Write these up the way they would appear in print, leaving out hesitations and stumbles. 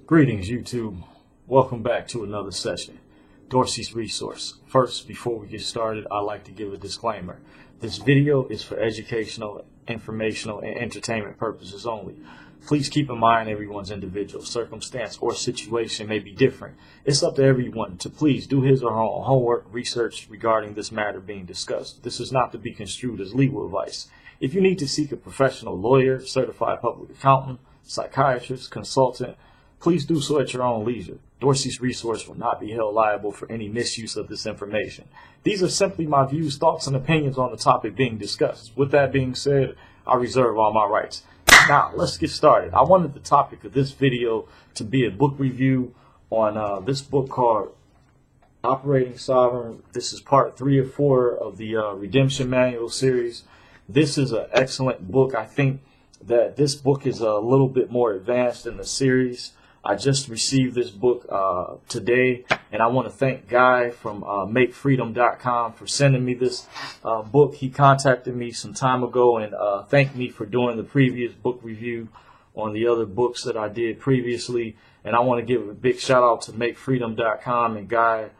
Greetings, YouTube. Welcome back to another session. Dorsey's Resource. First, before we get started, I'd like to give a disclaimer. This video is for educational, informational, and entertainment purposes only. Please keep in mind everyone's individual circumstance or situation may be different. It's up to everyone to please do his or her own homework, research regarding this matter being discussed. This is not to be construed as legal advice. If you need to seek a professional lawyer, certified public accountant, psychiatrist, consultant, please do so at your own leisure. Dorsey's Resource will not be held liable for any misuse of this information. These are simply my views, thoughts, and opinions on the topic being discussed. With that being said, I reserve all my rights. Now, let's get started. I wanted the topic of this video to be a book review on this book called Operating Sovereign. This is part 3 or 4 of the Redemption Manual series. This is an excellent book. I think that this book is a little bit more advanced in the series. I just received this book today, and I want to thank Guy from makefreedom.com for sending me this book. He contacted me some time ago and thanked me for doing the previous book review on the other books that I did previously. And I want to give a big shout out to makefreedom.com and Guy.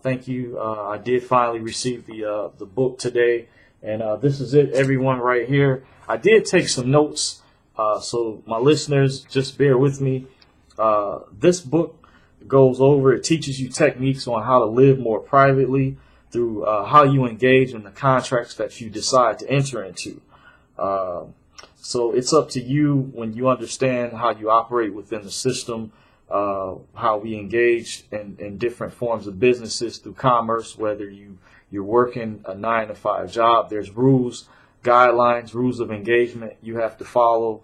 Thank you. I did finally receive the book today, and this is it, everyone, right here. I did take some notes, so my listeners, just bear with me. This book goes over, it teaches you techniques on how to live more privately through how you engage in the contracts that you decide to enter into. So it's up to you when you understand how you operate within the system, how we engage in different forms of businesses through commerce, whether you're working a 9-to-5 job. There's rules, guidelines, rules of engagement you have to follow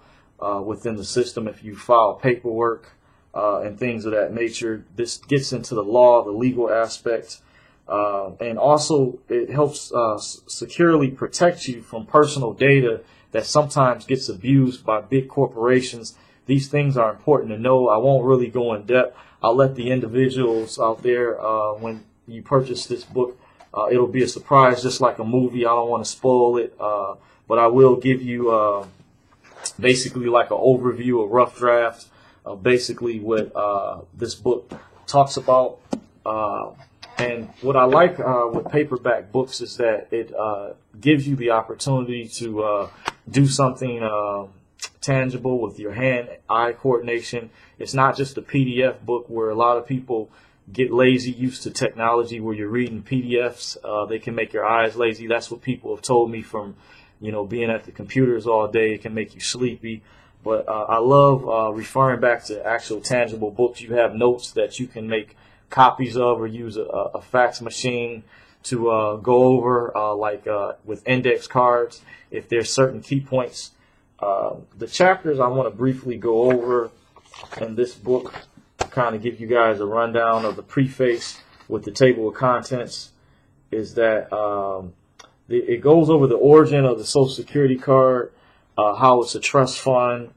within the system if you file paperwork. And things of that nature. This gets into the law, the legal aspect, and also it helps securely protect you from personal data that sometimes gets abused by big corporations. These things are important to know. I won't really go in depth. I'll let the individuals out there, when you purchase this book, it'll be a surprise, just like a movie. I don't want to spoil it, but I will give you basically like an overview, a rough draft of basically what this book talks about. And what I like with paperback books is that it gives you the opportunity to do something tangible with your hand-eye coordination. It's not just a PDF book where a lot of people get lazy, used to technology where you're reading PDFs. They can make your eyes lazy. That's what people have told me from, being at the computers all day. It can make you sleepy. But I love referring back to actual tangible books. You have notes that you can make copies of or use a fax machine to go over, like with index cards, if there's certain key points. The chapters I want to briefly go over in this book to kind of give you guys a rundown of the preface with the table of contents is that it goes over the origin of the Social Security card, how it's a trust fund.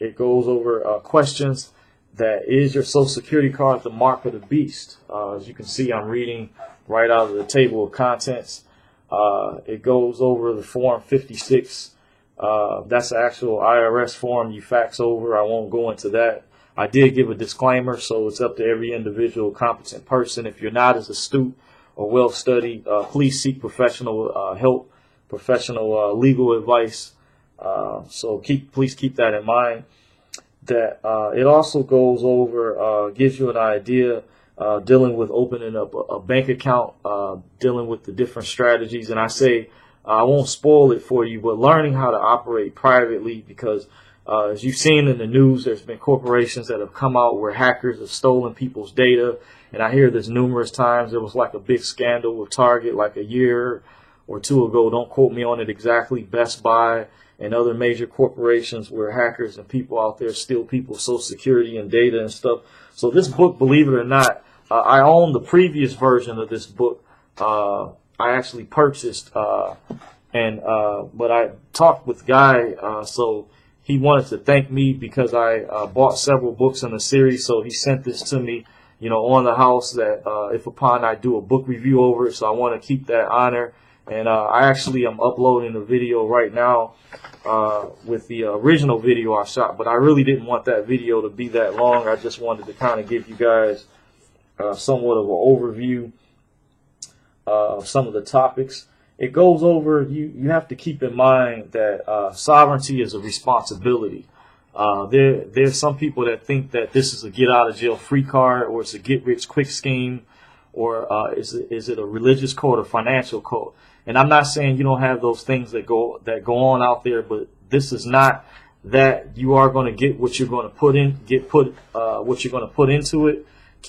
It goes over questions that is your Social Security card the mark of the beast. As you can see, I'm reading right out of the table of contents. It goes over the Form 56. That's the actual IRS form you fax over. I won't go into that. I did give a disclaimer, so it's up to every individual competent person. If you're not as astute or well-studied, please seek professional help, professional legal advice. So please keep that in mind. That it also goes over, gives you an idea dealing with opening up a bank account, dealing with the different strategies. And I say I won't spoil it for you, but learning how to operate privately, because as you've seen in the news, there's been corporations that have come out where hackers have stolen people's data. And I hear this numerous times. There was like a big scandal with Target like a year or 2 ago. Don't quote me on it exactly. Best Buy and other major corporations where hackers and people out there steal people's Social Security and data and stuff. So this book, believe it or not, I own the previous version of this book. I actually purchased, but I talked with Guy, so he wanted to thank me because I bought several books in the series. So he sent this to me, on the house that if upon I do a book review over it. So I want to keep that honor. And I actually am uploading a video right now with the original video I shot, but I really didn't want that video to be that long. I just wanted to kind of give you guys somewhat of an overview of some of the topics. It goes over, you have to keep in mind that sovereignty is a responsibility. There's some people that think that this is a get out of jail free card, or it's a get rich quick scheme, or is it a religious code or financial code? And I'm not saying you don't have those things that go on out there, but this is not that you are going to get what you're going to put in, what you're going to put into it.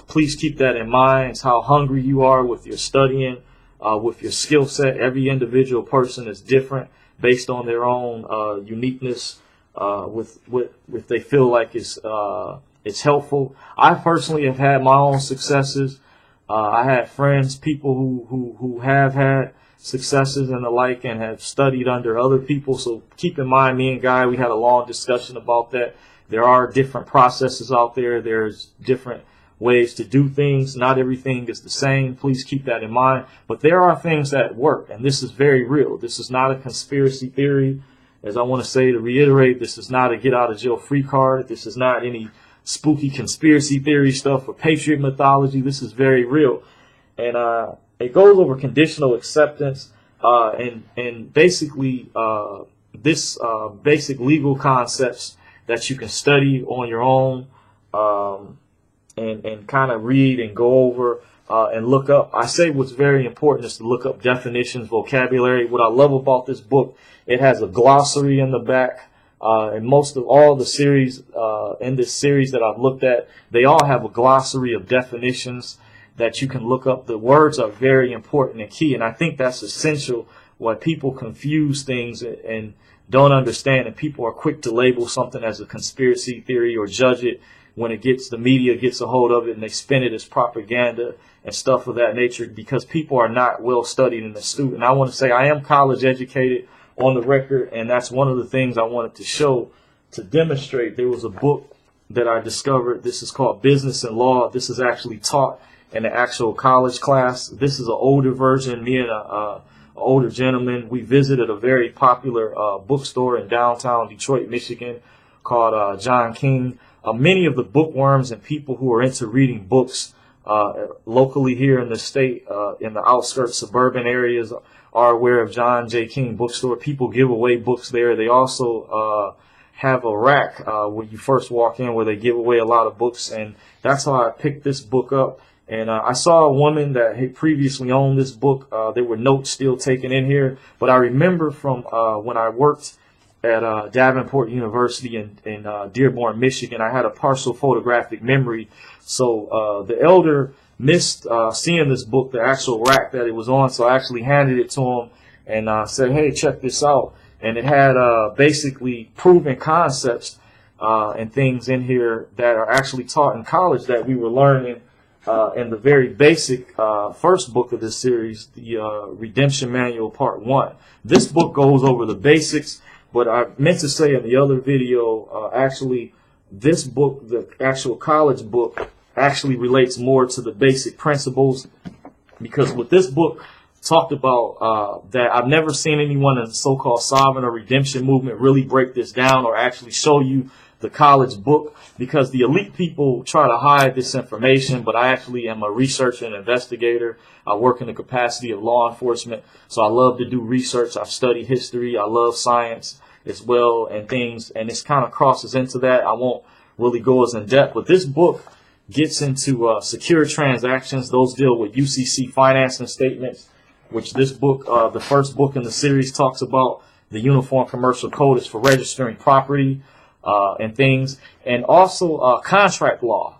Please keep that in mind. It's how hungry you are with your studying, with your skill set. Every individual person is different based on their own uniqueness. If they feel like it's helpful. I personally have had my own successes. I have friends, people who have had successes and the like, and have studied under other people. So keep in mind, me and Guy, we had a long discussion about that. There are different processes out there. There's different ways to do things. Not everything is the same. Please keep that in mind. But there are things that work, and this is very real. This is not a conspiracy theory. As I want to say, to reiterate, this is not a get out of jail free card. This is not any spooky conspiracy theory stuff or patriot mythology. This is very real. And it goes over conditional acceptance and basically this basic legal concepts that you can study on your own and kind of read and go over and look up. I say what's very important is to look up definitions, vocabulary. What I love about this book, it has a glossary in the back. And most of all the series in this series that I've looked at, they all have a glossary of definitions that you can look up. The words are very important and key, and I think that's essential. Why people confuse things and don't understand, and people are quick to label something as a conspiracy theory or judge it when the media gets a hold of it and they spin it as propaganda and stuff of that nature, because people are not well studied and astute. And I want to say I am college educated on the record, and that's one of the things I wanted to show, to demonstrate. There was a book that I discovered. This is called Business and Law. This is actually taught in the actual college class. This is an older version. Me and an older gentleman, we visited a very popular bookstore in downtown Detroit, Michigan, called John King. Many of the bookworms and people who are into reading books locally here in the state, in the outskirts, suburban areas, are aware of John J. King Bookstore. People give away books there. They also have a rack when you first walk in where they give away a lot of books, and that's how I picked this book up. And I saw a woman that had previously owned this book. There were notes still taken in here, but I remember from when I worked at Davenport University in Dearborn, Michigan, I had a partial photographic memory. So the elder missed seeing this book, the actual rack that it was on, so I actually handed it to him and said, hey, check this out. And it had basically proven concepts and things in here that are actually taught in college that we were learning in the very basic first book of this series, the Redemption Manual Part 1. This book goes over the basics, but I meant to say in the other video, actually, this book, the actual college book, actually relates more to the basic principles, because what this book talked about, that I've never seen anyone in the so-called sovereign or redemption movement really break this down or actually show you the college book, because the elite people try to hide this information, but I actually am a researcher and investigator. I work in the capacity of law enforcement, so I love to do research. I study history. I love science as well and things, and this kind of crosses into that. I won't really go as in depth, but this book gets into secure transactions. Those deal with UCC financing statements, which this book, the first book in the series, talks about. The Uniform Commercial Code is for registering property and things, and also contract law.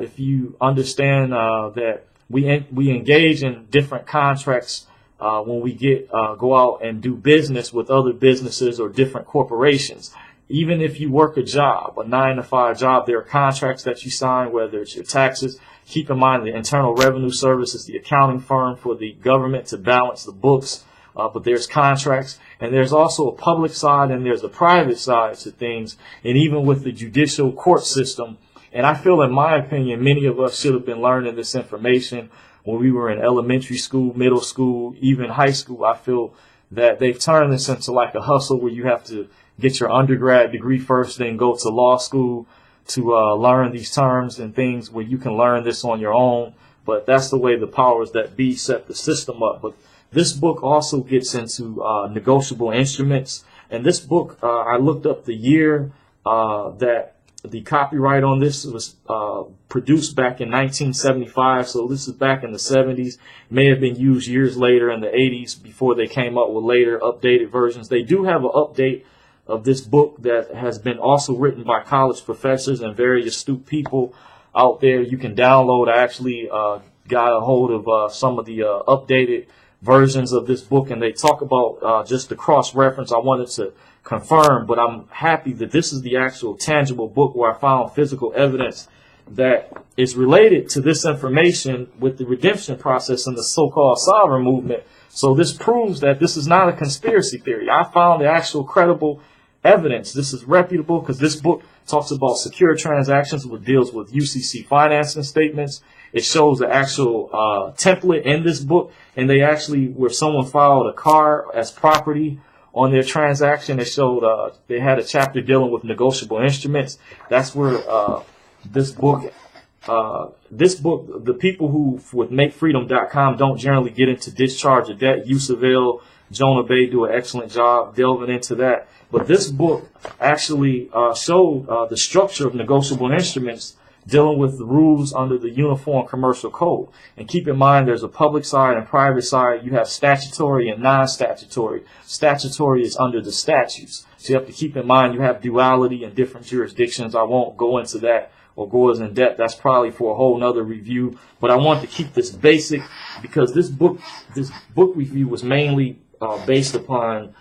If you understand that we engage in different contracts when we go out and do business with other businesses or different corporations. Even if you work a job, a 9-to-5 job, there are contracts that you sign, whether it's your taxes. Keep in mind the Internal Revenue Service is the accounting firm for the government to balance the books. But there's contracts, and there's also a public side and there's a private side to things, and even with the judicial court system. And I feel, in my opinion, many of us should have been learning this information when we were in elementary school, middle school, even high school. I feel that they've turned this into like a hustle where you have to get your undergrad degree first, then go to law school to learn these terms and things where you can learn this on your own. But that's the way the powers that be set the system up. But this book also gets into negotiable instruments. And this book, I looked up the year that the copyright on this was produced back in 1975. So this is back in the 70s. May have been used years later in the 80s before they came up with later updated versions. They do have an update of this book that has been also written by college professors and very astute people out there. You can download. I actually got a hold of some of the updated versions of this book, and they talk about just the cross-reference. I wanted to confirm, but I'm happy that this is the actual tangible book where I found physical evidence that is related to this information with the redemption process and the so-called sovereign movement. So this proves that this is not a conspiracy theory. I found the actual credible evidence. This is reputable because this book talks about secure transactions, which deals with UCC financing statements. It shows the actual template in this book, and they actually, where someone filed a car as property on their transaction, it showed they had a chapter dealing with negotiable instruments. That's where this book, the people who with MakeFreedom.com don't generally get into discharge of debt. Yusaville, Jonah Bay do an excellent job delving into that. But this book actually showed the structure of negotiable instruments dealing with the rules under the Uniform Commercial Code. And keep in mind, there's a public side and private side. You have statutory and non-statutory. Statutory is under the statutes. So you have to keep in mind you have duality in different jurisdictions. I won't go into that or go as in depth. That's probably for a whole nother review. But I want to keep this basic because this book review was mainly based upon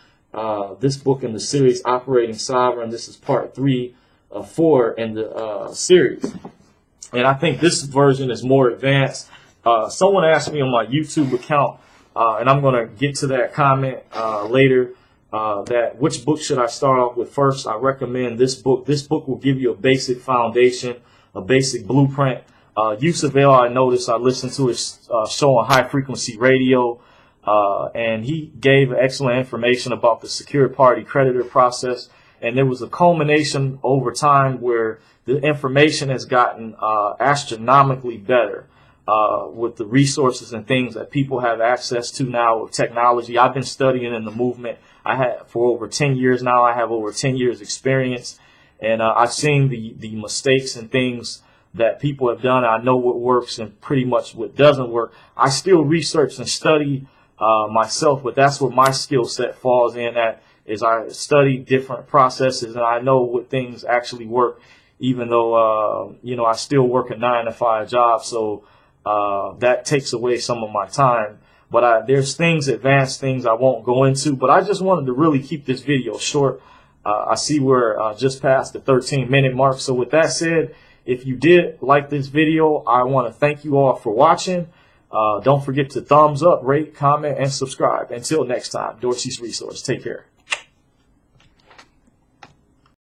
this book in the series Operating Sovereign. This is part 3 of 4 in the series. And I think this version is more advanced. Someone asked me on my YouTube account, and I'm going to get to that comment later, that which book should I start off with first. I recommend this book. This book will give you a basic foundation, a basic blueprint. Yusaville, I noticed, I listened to his show on high frequency radio, and he gave excellent information about the secured party creditor process. And there was a culmination over time where the information has gotten astronomically better with the resources and things that people have access to now with technology. I've been studying in the movement. I had for over 10 years now. I have over 10 years experience, and I've seen the mistakes and things that people have done. I know what works and pretty much what doesn't work. I still research and study myself, but that's what my skill set falls in at. Is I study different processes and I know what things actually work, even though, I still work a 9-to-5 job. So that takes away some of my time. But there's advanced things I won't go into. But I just wanted to really keep this video short. I see we're just past the 13-minute mark. So with that said, if you did like this video, I want to thank you all for watching. Don't forget to thumbs up, rate, comment, and subscribe. Until next time, Dorsey's Resource. Take care.